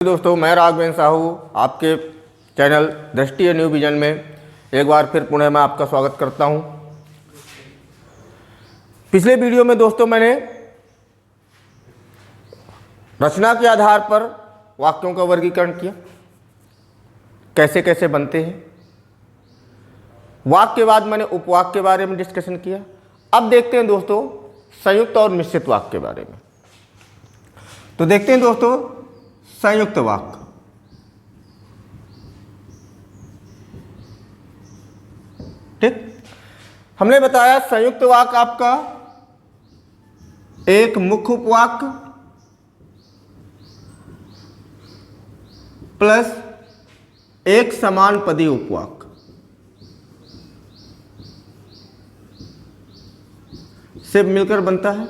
दोस्तों, मैं राघवेंद्र साहू आपके चैनल दृष्टि न्यू विजन में एक बार फिर पुनः मैं आपका स्वागत करता हूं। पिछले वीडियो में दोस्तों मैंने रचना के आधार पर वाक्यों का वर्गीकरण किया, कैसे कैसे बनते हैं। वाक्य के बाद मैंने उपवाक्य के बारे में डिस्कशन किया। अब देखते हैं दोस्तों संयुक्त और मिश्रित वाक्य के बारे में। तो देखते हैं दोस्तों संयुक्त वाक्य। ठीक, हमने बताया संयुक्त वाक्य आपका एक मुख्य उपवाक्य प्लस एक समान पदी उपवाक्य से मिलकर बनता है।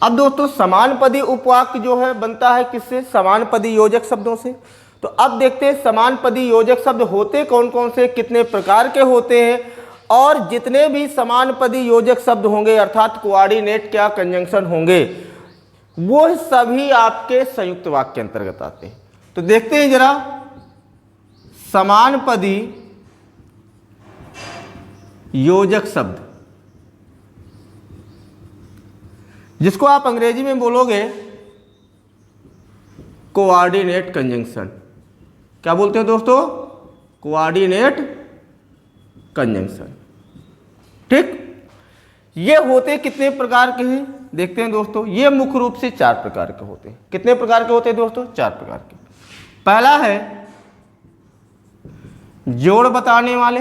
अब दोस्तों समान पदी उपवाक्य जो है बनता है किससे? समान पदी योजक शब्दों से। तो अब देखते हैं समान पदी योजक शब्द होते कौन कौन से, कितने प्रकार के होते हैं, और जितने भी समान पदी योजक शब्द होंगे अर्थात कोऑर्डिनेट क्या कंजंक्शन होंगे वो सभी आपके संयुक्त वाक्य के अंतर्गत आते हैं। तो देखते हैं जरा समान पदी योजक शब्द, जिसको आप अंग्रेजी में बोलोगे कोऑर्डिनेट कंजंक्शन। क्या बोलते हो दोस्तों? Coordinate conjunction. ठीक, ये होते कितने प्रकार के हैं देखते हैं दोस्तों। ये मुख्य रूप से 4 प्रकार के होते हैं। कितने प्रकार के होते हैं दोस्तों? 4 प्रकार के। पहला है जोड़ बताने वाले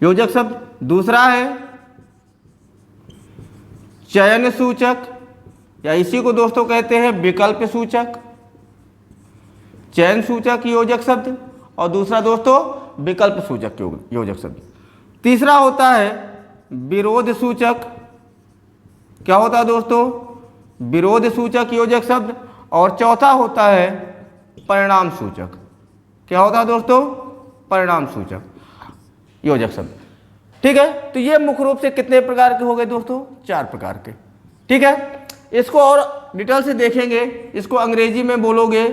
योजक शब्द। दूसरा है चयन सूचक, या इसी को दोस्तों कहते हैं विकल्प सूचक, चयन सूचक योजक शब्द, और दूसरा दोस्तों विकल्प सूचक योजक शब्द। तीसरा होता है विरोध सूचक। क्या होता है दोस्तों? विरोध सूचक योजक शब्द। और चौथा होता है परिणाम सूचक। क्या होता है दोस्तों? परिणाम सूचक योजक शब्द। ठीक है, तो ये मुख्य रूप से कितने प्रकार के हो गए दोस्तों? 4 प्रकार के। ठीक है, इसको और डिटेल से देखेंगे। इसको अंग्रेजी में बोलोगे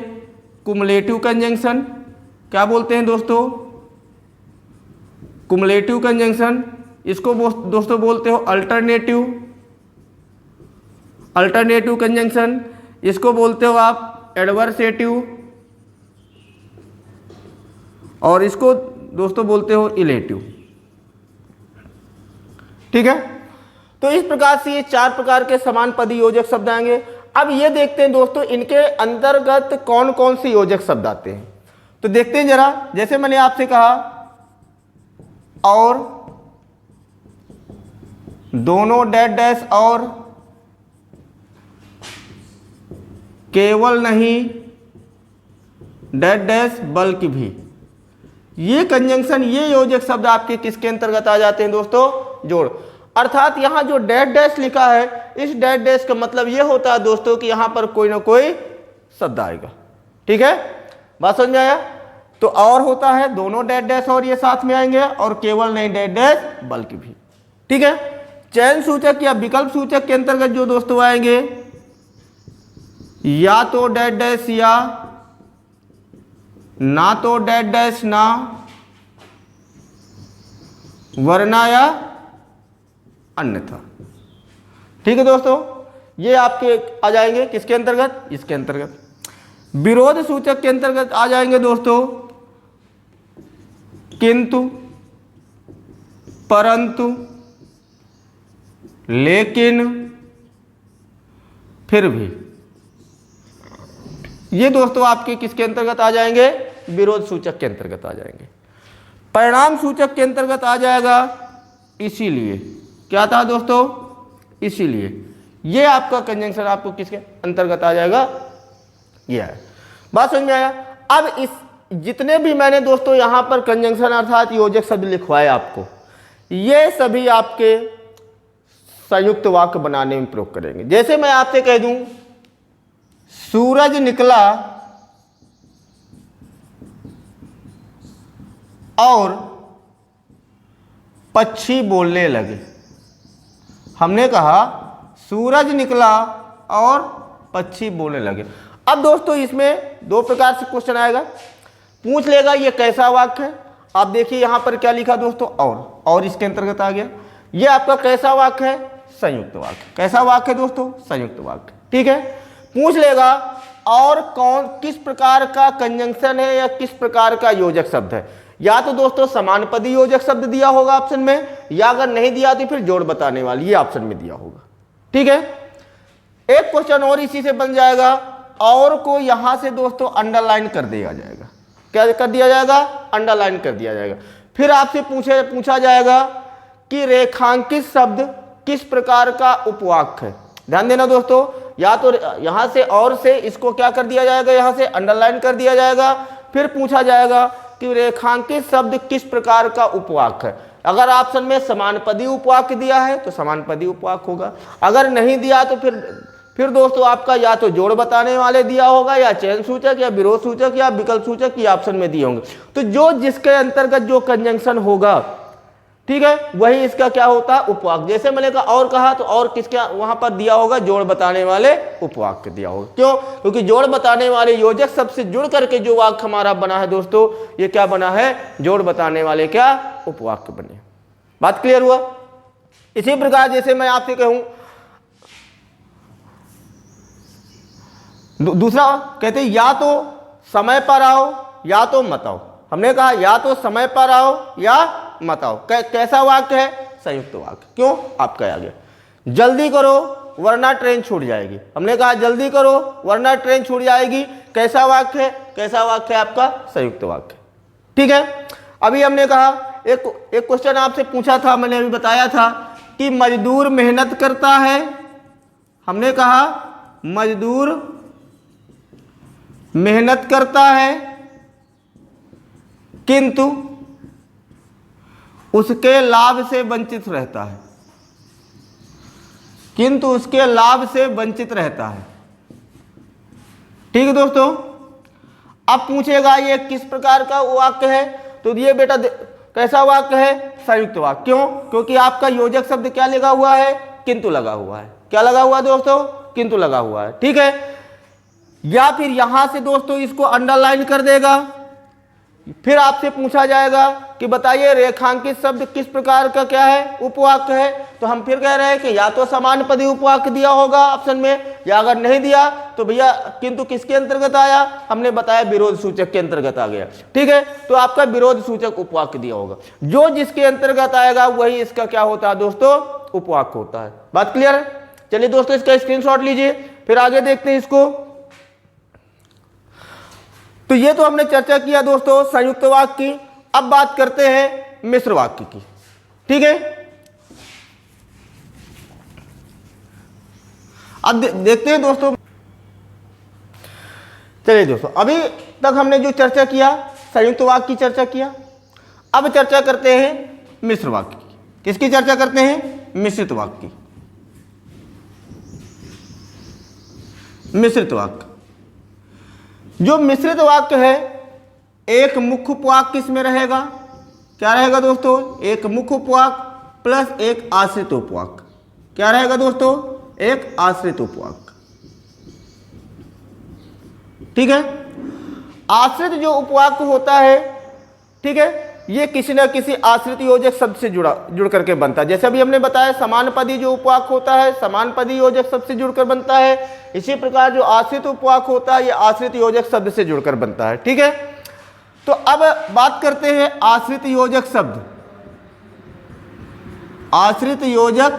कुमुलेटिव कंजंक्शन। क्या बोलते हैं दोस्तों? Cumulative conjunction. इसको दोस्तों बोलते हो अल्टरनेटिव कंजंक्शन। इसको बोलते हो आप एडवर्सेटिव, और इसको दोस्तों बोलते हो इलेटिव। ठीक है, तो इस प्रकार से ये 4 प्रकार के समान पदी योजक शब्द आएंगे। अब ये देखते हैं दोस्तों इनके अंतर्गत कौन कौन से योजक शब्द आते हैं। तो देखते हैं जरा, जैसे मैंने आपसे कहा और, दोनों डैश डैश, और केवल नहीं डैश डैश बल्कि भी। ये कंजंक्शन, ये योजक शब्द आपके किसके अंतर्गत आ जाते हैं दोस्तों? जोड़। अर्थात यहां जो डैश डैश लिखा है, इस डैश डैश का मतलब ये होता है दोस्तों कि यहां पर कोई ना कोई शब्द आएगा। ठीक है, बात समझ आया? तो और होता है दोनों डैश डैश और ये साथ में आएंगे, और केवल नहीं डैश डैश बल्कि भी। ठीक है, चयन सूचक या विकल्प सूचक के अंतर्गत जो दोस्तों आएंगे या तो डैश डैश या ना तो डैश डैश ना, वरना या अन्यथा। ठीक है दोस्तों, ये आपके आ जाएंगे किसके अंतर्गत? इसके अंतर्गत। विरोध सूचक के अंतर्गत आ जाएंगे दोस्तों किंतु, परंतु, लेकिन, फिर भी। ये दोस्तों आपके किसके अंतर्गत आ जाएंगे? विरोध सूचक के अंतर्गत आ जाएंगे। परिणाम सूचक के अंतर्गत आ जाएगा इसीलिए। क्या था दोस्तों? इसीलिए। ये आपका कंजंक्शन आपको किसके अंतर्गत आ जाएगा? ये है। बात समझ में आया? अब इस जितने भी मैंने दोस्तों यहां पर कंजंक्शन अर्थात योजक शब्द लिखवाए आपको, ये सभी आपके संयुक्त वाक्य बनाने में प्रयोग करेंगे। जैसे मैं आपसे कह दूं सूरज निकला और पक्षी बोलने लगे। हमने कहा सूरज निकला और पक्षी बोलने लगे। अब दोस्तों इसमें दो प्रकार से क्वेश्चन आएगा, पूछ लेगा ये कैसा वाक्य है। आप देखिए यहाँ पर क्या लिखा दोस्तों, और इसके अंतर्गत आ गया। ये आपका कैसा वाक्य है, संयुक्त वाक्य। कैसा वाक्य है दोस्तों, संयुक्त वाक्य। ठीक है, पूछ लेगा और कौन किस प्रकार का कंजंक्शन है या किस प्रकार का योजक शब्द है। या तो दोस्तों समानपदी योजक शब्द दिया होगा ऑप्शन में, या अगर नहीं दिया तो फिर जोड़ बताने वाली ये ऑप्शन में दिया होगा। ठीक है, एक क्वेश्चन और इसी से बन जाएगा, और को यहां से दोस्तों अंडरलाइन कर दिया जाएगा। क्या कर दिया जाएगा, अंडरलाइन कर दिया जाएगा। फिर आपसे पूछा जाएगा कि रेखांकित शब्द किस प्रकार का उपवाक्य है। ध्यान देना दोस्तों, या तो यहां से और से इसको क्या कर दिया जाएगा, यहां से अंडरलाइन कर दिया जाएगा। फिर पूछा जाएगा कि रेखांकित शब्द किस प्रकार का उपवाक्य है। अगर ऑप्शन में समानपदी उपवाक्य दिया है तो समानपदी उपवाक्य होगा, अगर नहीं दिया तो फिर दोस्तों आपका या तो जोड़ बताने वाले दिया होगा, या चयन सूचक, या विरोध सूचक, या विकल्प सूचक, ये ऑप्शन में दिए होंगे। तो जो जिसके अंतर्गत जो कंजंक्शन होगा, ठीक है, वही इसका क्या होता है, उपवाक्य। जैसे मैंने कहा और कहा तो और किसके वहां पर दिया होगा, जोड़ बताने वाले उपवाक्य दिया होगा। क्यों, क्योंकि जोड़ बताने वाले योजक शब्द से जुड़ करके जो वाक्य हमारा बना है दोस्तों, ये क्या बना है, जोड़ बताने वाले क्या उपवाक्य बने। बात क्लियर हुआ। इसी प्रकार जैसे मैं आपसे कहूं, दूसरा कहते या तो समय पर आओ या तो मत आओ। हमने कहा या तो समय पर आओ या मत आओ। कैसा वाक्य है, संयुक्त वाक्य। क्यों, आपका आ गया। जल्दी करो वरना ट्रेन छूट जाएगी। हमने कहा जल्दी करो वरना ट्रेन छूट जाएगी। कैसा वाक्य है, कैसा वाक्य है आपका, संयुक्त वाक्य। ठीक है, अभी हमने कहा एक क्वेश्चन आपसे पूछा था, मैंने अभी बताया था कि मजदूर मेहनत करता है। हमने कहा मजदूर मेहनत करता है किंतु उसके लाभ से वंचित रहता है, किंतु उसके लाभ से वंचित रहता है। ठीक है दोस्तों, अब पूछेगा ये किस प्रकार का वाक्य है, तो ये बेटा कैसा वाक्य है, संयुक्त वाक्य। क्यों, क्योंकि आपका योजक शब्द क्या लगा हुआ है, किंतु लगा हुआ है। क्या लगा हुआ है दोस्तों, किंतु लगा हुआ है। ठीक है, या फिर यहां से दोस्तों इसको अंडरलाइन कर देगा। फिर आपसे पूछा जाएगा कि बताइए रेखांकित शब्द किस प्रकार का क्या है, उपवाक्य है। तो हम फिर कह रहे हैं कि या तो समानपदी उपवाक्य दिया होगा ऑप्शन में, या अगर नहीं दिया तो भैया किंतु किसके अंतर्गत आया, हमने बताया विरोध सूचक के अंतर्गत आ गया। ठीक है, तो आपका विरोध सूचक उपवाक्य दिया होगा। जो जिसके अंतर्गत आएगा वही इसका क्या होता है दोस्तों, उपवाक्य होता है। बात क्लियर है। चलिए दोस्तों इसका स्क्रीनशॉट लीजिए, फिर आगे देखते हैं इसको। तो ये तो हमने चर्चा किया दोस्तों संयुक्त वाक्य की। अब बात करते हैं मिश्र वाक्य की। ठीक है, अब देखते हैं दोस्तों। चलिए दोस्तों, अभी तक हमने जो चर्चा किया संयुक्त वाक्य की चर्चा किया। अब चर्चा करते हैं मिश्र वाक्य की। किसकी चर्चा करते हैं, मिश्रित वाक्य की। मिश्रित वाक्य, जो मिश्रित वाक्य है, एक मुख्य उपवाक्य इसमें रहेगा। क्या रहेगा दोस्तों, एक मुख्य उपवाक्य प्लस एक आश्रित उपवाक्य। क्या रहेगा दोस्तों, एक आश्रित उपवाक्य। ठीक है, आश्रित जो उपवाक्य होता है, ठीक है, ये किसी न किसी आश्रित योजक शब्द से जुड़ करके बनता है। जैसे अभी हमने बताया समानपदी जो उपवाक्य होता है समानपदी योजक शब्द से जुड़कर बनता है। इसी प्रकार जो आश्रित उपवाक्य होता है ये आश्रित योजक शब्द से जुड़कर बनता है। ठीक है, तो अब बात करते हैं आश्रित योजक शब्द। आश्रित योजक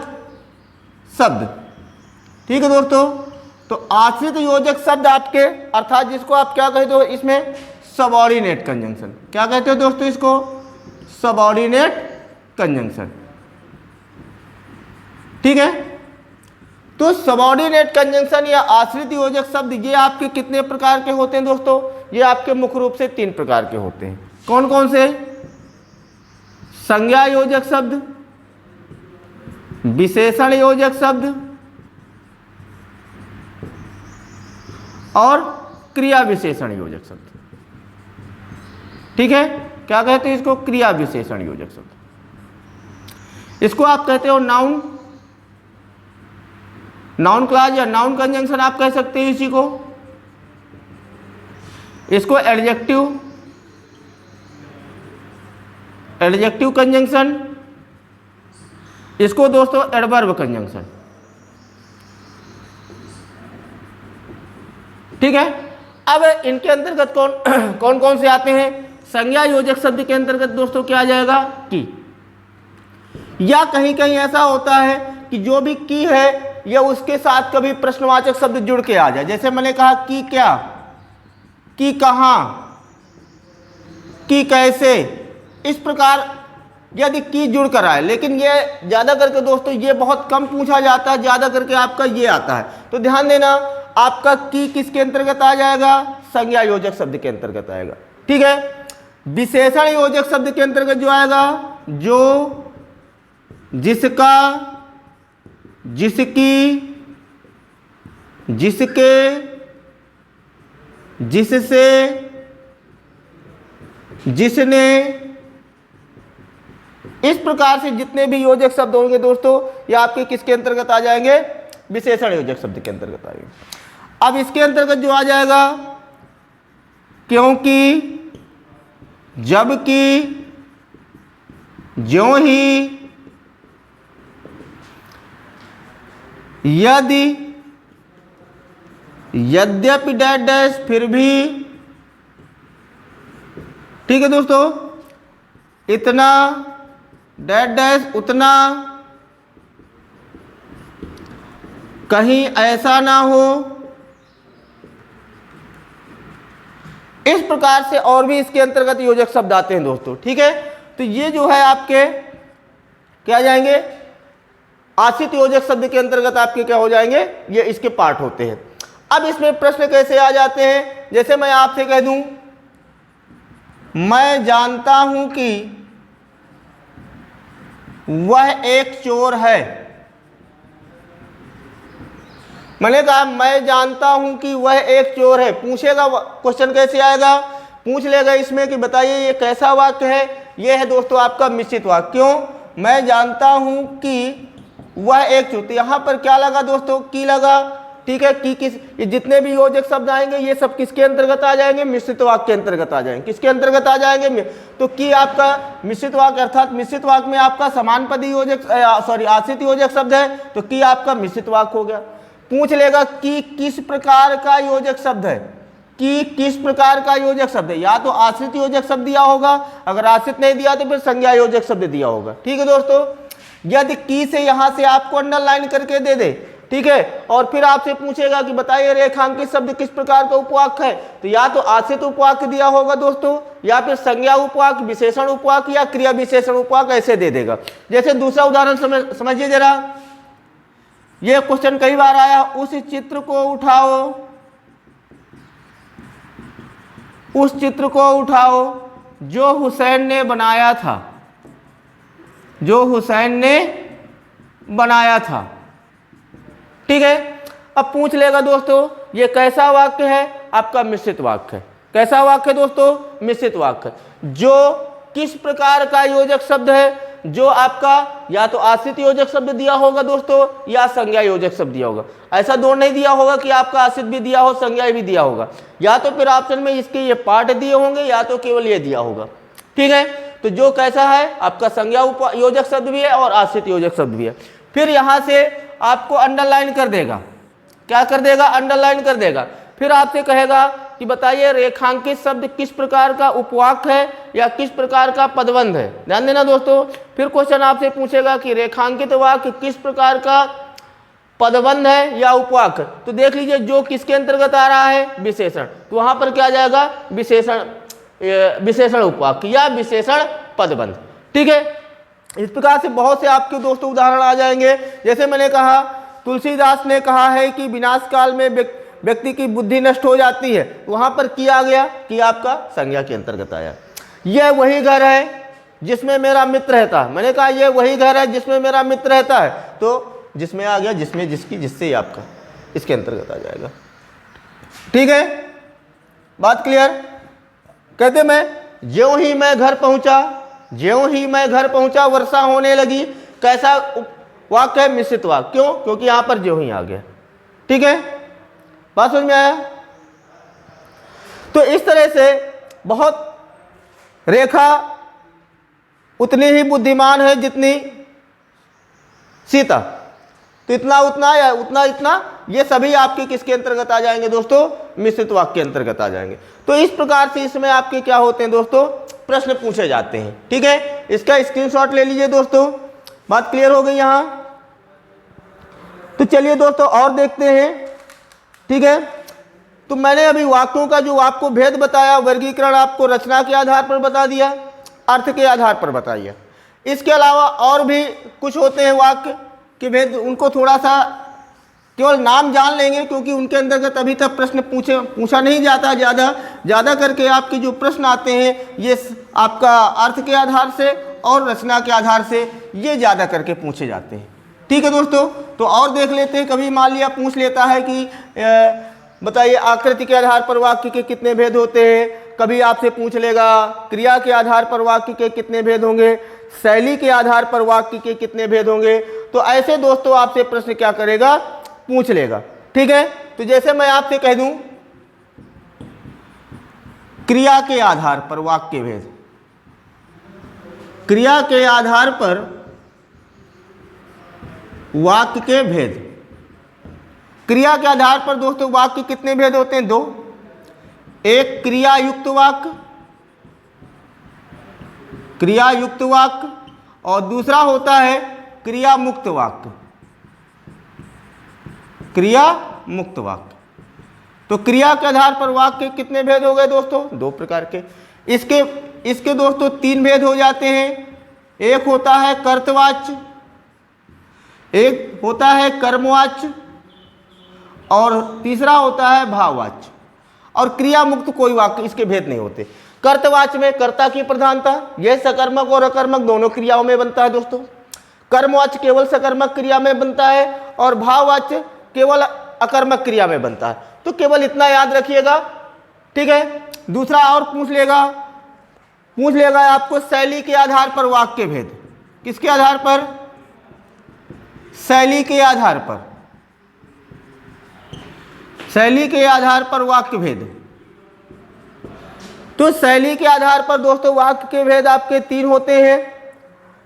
शब्द, ठीक है दोस्तों। तो आश्रित योजक शब्द आपके, अर्थात जिसको आप क्या कहते हो इसमें, सबऑर्डिनेट कंजंक्शन। क्या कहते हो दोस्तों इसको, सबऑर्डिनेट कंजंक्शन। ठीक है, तो सबऑर्डिनेट कंजंक्शन या आश्रित योजक शब्द ये आपके कितने प्रकार के होते हैं दोस्तों, ये आपके मुख्य रूप से 3 प्रकार के होते हैं। कौन कौन से, संज्ञा योजक शब्द, विशेषण योजक शब्द और क्रिया विशेषण योजक शब्द। ठीक है, क्या कहते हैं इसको, क्रिया विशेषण योजक शब्द। इसको आप कहते हो नाउन नाउन क्लॉज या नाउन कंजंक्शन आप कह सकते हैं इसी को। इसको एडजेक्टिव कंजंक्शन, इसको दोस्तों एडवर्ब कंजंक्शन। ठीक है। अब इनके अंतर्गत कौन कौन से आते हैं? संज्ञा योजक शब्द के अंतर्गत दोस्तों क्या आ जाएगा? की। या कहीं कहीं ऐसा होता है कि जो भी की है या उसके साथ कभी प्रश्नवाचक शब्द जुड़ के आ जाए। जैसे मैंने कहा की क्या, की कहाँ, की कैसे, इस प्रकार यदि की जुड़ कर आए। लेकिन ये ज़्यादा करके दोस्तों ये बहुत कम पूछा जाता है, ज़्यादा करके आपका ये आता है। तो ध्यान देना, आपका की किसके अंतर्गत आ जाएगा? संज्ञा योजक शब्द के अंतर्गत आएगा। ठीक है। विशेषण योजक शब्द के अंतर्गत जो आएगा, जो, जिसका, जिसकी, जिसके, जिससे, जिसने, इस प्रकार से जितने भी योजक शब्द होंगे दोस्तों ये आपके किसके अंतर्गत आ जाएंगे? विशेषण योजक शब्द के अंतर्गत आएंगे। अब इसके अंतर्गत जो आ जाएगा क्योंकि, जबकि, ज्यों ही, यदि, यद्यपि, डैश डैश, फिर भी। ठीक है दोस्तों। इतना, डैश डैश, उतना, कहीं ऐसा ना हो, इस प्रकार से और भी इसके अंतर्गत योजक शब्द आते हैं दोस्तों। ठीक है। तो ये जो है आपके क्या जाएंगे? आश्रित योजक शब्द के अंतर्गत आपके क्या हो जाएंगे? ये इसके पार्ट होते हैं। अब इसमें प्रश्न कैसे आ जाते हैं? जैसे मैं आपसे कह दूं, मैं जानता हूं कि वह एक चोर है। मैंने कहा मैं जानता हूं कि वह एक चोर है। पूछेगा क्वेश्चन कैसे आएगा? पूछ लेगा इसमें कि बताइए ये कैसा वाक्य है? ये है दोस्तों आपका मिश्रित वाक्य। क्यों? मैं जानता हूं कि वह एक चोर। तो यहां पर क्या लगा दोस्तों? की लगा। ठीक है। की किस, ये जितने भी योजक शब्द आएंगे ये सब किसके अंतर्गत आ जाएंगे? मिश्रित वाक्य के अंतर्गत आ जाएंगे। किसके अंतर्गत आ जाएंगे? तो की आपका मिश्रित वाक्य, अर्थात मिश्रित वाक्य में आपका समानपदी योजक आश्रित योजक शब्द है, तो की आपका मिश्रित वाक्य हो गया। पूछ लेगा कि किस प्रकार का योजक शब्द है? कि किस प्रकार का योजक शब्द है? या तो आश्रित योजक शब्द दिया होगा, अगर आश्रित नहीं दिया तो फिर संज्ञा योजक शब्द दिया होगा। ठीक है दोस्तों। यदि की से यहां से आपको अंडरलाइन करके दे दे, ठीक है, और फिर आपसे पूछेगा कि बताइए रेखांकित शब्द किस प्रकार का उपवाक्य है, तो या तो आश्रित उपवाक्य दिया होगा दोस्तों, या फिर संज्ञा उपवाक्य, विशेषण उपवाक्य या क्रिया विशेषण उपवाक्य ऐसे दे देगा। जैसे दूसरा उदाहरण समझिए जरा। यह क्वेश्चन कई बार आया, उस चित्र को उठाओ, उस चित्र को उठाओ जो हुसैन ने बनाया था, जो हुसैन ने बनाया था। ठीक है। अब पूछ लेगा दोस्तों ये कैसा वाक्य है? आपका मिश्रित वाक्य है। कैसा वाक्य है दोस्तों? मिश्रित वाक्य। जो किस प्रकार का योजक शब्द है? जो आपका या तो आश्रित योजक शब्द दिया होगा दोस्तों या संज्ञा योजक शब्द दिया होगा। ऐसा दोनों नहीं दिया होगा कि आपका आश्रित भी दिया हो संज्ञा भी दिया होगा, या तो फिर ऑप्शन में इसके ये पार्ट दिए होंगे या तो केवल ये दिया होगा। ठीक है। तो जो कैसा है आपका संज्ञा योजक शब्द भी है और आश्रित योजक शब्द भी है। फिर यहां से आपको अंडरलाइन कर देगा। क्या कर देगा? अंडरलाइन कर देगा। फिर आपसे कहेगा कि बताइए रेखांकित शब्द किस प्रकार का उपवाक्य है या किस प्रकार का पदबंध है। ध्यान देना दोस्तों। फिर क्वेश्चन आपसे पूछेगा कि रेखांकित वाक्य किस प्रकार का पदबंध है या उपवाक्य। तो देख लीजिए जो किसके अंतर्गत आ रहा है? विशेषण। तो वहां पर क्या आ जाएगा? विशेषण उपवाक्य या विशेषण पदबंध। ठीक है। इस प्रकार से बहुत से आपके दोस्तों उदाहरण आ जाएंगे। जैसे मैंने कहा तुलसीदास ने कहा है कि विनाश काल में व्यक्ति की बुद्धि नष्ट हो जाती है, वहां पर किया गया कि आपका संज्ञा के अंतर्गत आया। यह वही घर है जिसमें मेरा मित्र रहता है। मैंने कहा यह वही घर है जिसमें मेरा मित्र रहता है, तो जिसमें आ गया जिसमें, जिसकी, जिससे आपका इसके अंतर्गत आ जाएगा। ठीक है, बात क्लियर। कहते मैं ज्यों ही मैं घर पहुंचा, ज्यों ही मैं घर पहुंचा वर्षा होने लगी। कैसा वाक्य है मिश्रित वाक्य। क्यों? क्योंकि यहां पर जो ही आ गया। ठीक है, बात समझ में आया? तो इस तरह से बहुत रेखा उतनी ही बुद्धिमान है जितनी सीता। तो इतना उतना या उतना इतना, ये सभी आपके किसके अंतर्गत आ जाएंगे दोस्तों? मिश्रित वाक्य के अंतर्गत आ जाएंगे। तो इस प्रकार से इसमें आपके क्या होते हैं दोस्तों? प्रश्न पूछे जाते हैं। ठीक है, इसका स्क्रीनशॉट ले लीजिए दोस्तों। बात क्लियर हो गई यहां? तो चलिए दोस्तों और देखते हैं। ठीक है, तो मैंने अभी वाक्यों का जो आपको भेद बताया, वर्गीकरण आपको रचना के आधार पर बता दिया, अर्थ के आधार पर बताइए। इसके अलावा और भी कुछ होते हैं वाक्य के भेद, उनको थोड़ा सा केवल नाम जान लेंगे, क्योंकि उनके अंतर्गत अभी तक प्रश्न पूछा नहीं जाता। ज़्यादा करके आपके जो प्रश्न आते हैं ये आपका अर्थ के आधार से और रचना के आधार से ये ज़्यादा करके पूछे जाते हैं। ठीक है दोस्तों, तो और देख लेते हैं। कभी मान लिया पूछ लेता है कि बताइए आकृति के आधार पर वाक्य के कितने भेद होते हैं। कभी आपसे पूछ लेगा क्रिया के आधार पर वाक्य के कितने भेद होंगे, शैली के आधार पर वाक्य के कितने भेद होंगे। तो ऐसे दोस्तों आपसे प्रश्न क्या करेगा? पूछ लेगा। ठीक है, तो जैसे मैं आपसे कह दूं क्रिया के आधार पर वाक्य भेद, क्रिया के आधार पर वाक्य के भेद। क्रिया के आधार पर दोस्तों वाक्य कितने भेद होते हैं? 2। एक क्रिया युक्त वाक्य, क्रिया युक्त वाक्य, और दूसरा होता है क्रिया मुक्त वाक्य, क्रिया मुक्त वाक्य। तो क्रिया के आधार पर वाक्य कितने भेद हो गए दोस्तों? 2 प्रकार के। इसके दोस्तों 3 भेद हो जाते हैं। एक होता है कर्तवाच्य, एक होता है कर्मवाच्य, और तीसरा होता है भाववाच्य। और क्रिया मुक्त कोई वाक्य इसके भेद नहीं होते। कर्तवाच्य में कर्ता की प्रधानता, यह सकर्मक और अकर्मक दोनों क्रियाओं में बनता है दोस्तों। कर्मवाच्य केवल सकर्मक क्रिया में बनता है, और भाववाच्य केवल अकर्मक क्रिया में बनता है। तो केवल इतना याद रखिएगा। ठीक है, दूसरा और पूछ लेगा आपको शैली के आधार पर वाक्य भेद। किसके आधार पर? शैली के आधार पर, शैली के आधार पर वाक्य भेद। तो शैली के आधार पर दोस्तों वाक्य के भेद आपके 3 होते हैं।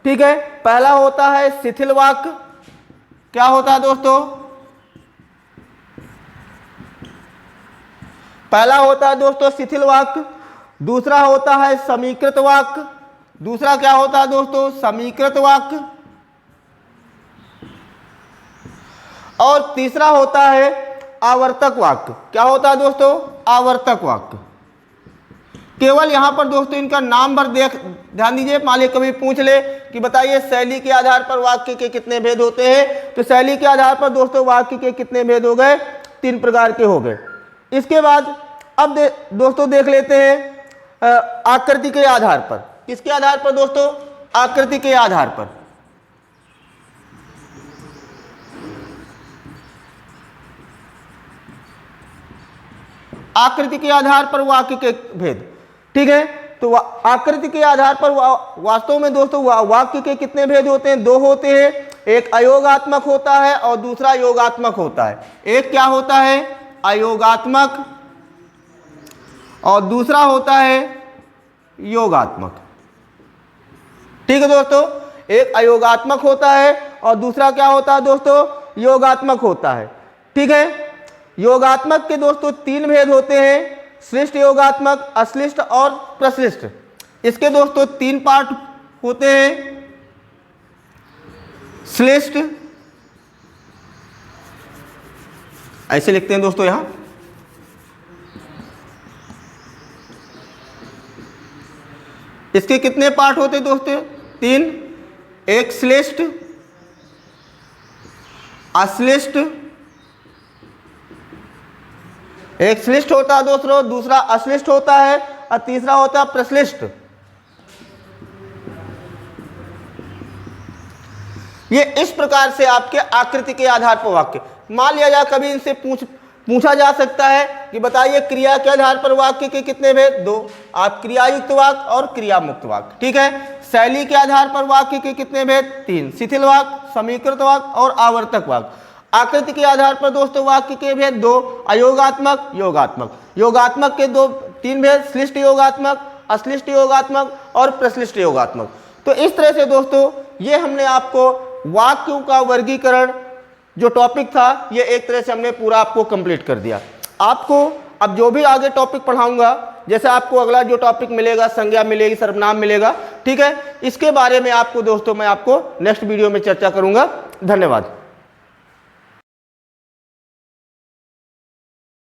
ठीक है, पहला होता है शिथिल वाक्य। क्या होता है दोस्तों? पहला होता है दोस्तों शिथिल वाक्य। दूसरा होता है समीकृत वाक्य। दूसरा क्या होता है दोस्तों? समीकृत वाक्य। और तीसरा होता है आवर्तक वाक्य। क्या होता है दोस्तों? आवर्तक वाक्य। केवल यहां पर दोस्तों इनका नाम पर ध्यान दीजिए। मान लीजिए कभी पूछ ले कि बताइए शैली के आधार पर वाक्य के कितने भेद होते हैं, तो शैली के आधार पर दोस्तों वाक्य के कितने भेद हो गए? 3 प्रकार के हो गए। इसके बाद अब दोस्तों देख लेते हैं आकृति के आधार पर। किसके आधार पर दोस्तों? आकृति के आधार पर। आकृति के आधार पर वाक्य के भेद। ठीक है, तो आकृति के आधार पर वास्तव में दोस्तों वाक्य के कितने भेद होते हैं? 2 होते हैं। एक अयोगात्मक होता है और दूसरा योगात्मक होता है। एक क्या होता है? अयोगात्मक, और दूसरा होता है योगात्मक। ठीक है दोस्तों, एक अयोगात्मक होता है और दूसरा क्या होता है दोस्तों? योगात्मक होता है। ठीक है, योगात्मक के दोस्तों 3 भेद होते हैं। श्लिष्ट योगात्मक, अश्लिष्ट और प्रश्लिष्ट। इसके दोस्तों 3 पार्ट होते हैं। श्लिष्ट, ऐसे लिखते हैं दोस्तों यहां। इसके कितने पार्ट होते हैं दोस्तों? 3। एक श्लिष्ट, अश्लिष्ट, एक श्लिष्ट होता है दोस्तों, दूसरा अश्लिष्ट होता है, और तीसरा होता है प्रश्लिष्ट। ये इस प्रकार से आपके आकृति के आधार पर वाक्य। मान लिया जाए कभी इनसे पूछा जा सकता है कि बताइए क्रिया के आधार पर वाक्य के कितने भेद? 2। आप क्रियायुक्त वाक्य और क्रिया मुक्त वाक्य, ठीक है। शैली के आधार पर वाक्य के कितने भेद? 3। शिथिल वाक्य, समीकृत वाक्य और आवर्तक वाक्य। आकृति के आधार पर दोस्तों वाक्य के भेद 2। अयोगात्मक, योगात्मक। योगात्मक के 3 भेद, श्लिष्ट योगात्मक, अश्लिष्ट योगात्मक और प्रश्लिष्ट योगात्मक। तो इस तरह से दोस्तों ये हमने आपको वाक्यों का वर्गीकरण जो टॉपिक था, ये एक तरह से हमने पूरा आपको कंप्लीट कर दिया। आपको अब जो भी आगे टॉपिक पढ़ाऊंगा, जैसे आपको अगला जो टॉपिक मिलेगा, संज्ञा मिलेगी, सर्वनाम मिलेगा, ठीक है, इसके बारे में आपको दोस्तों मैं आपको नेक्स्ट वीडियो में चर्चा करूंगा। धन्यवाद।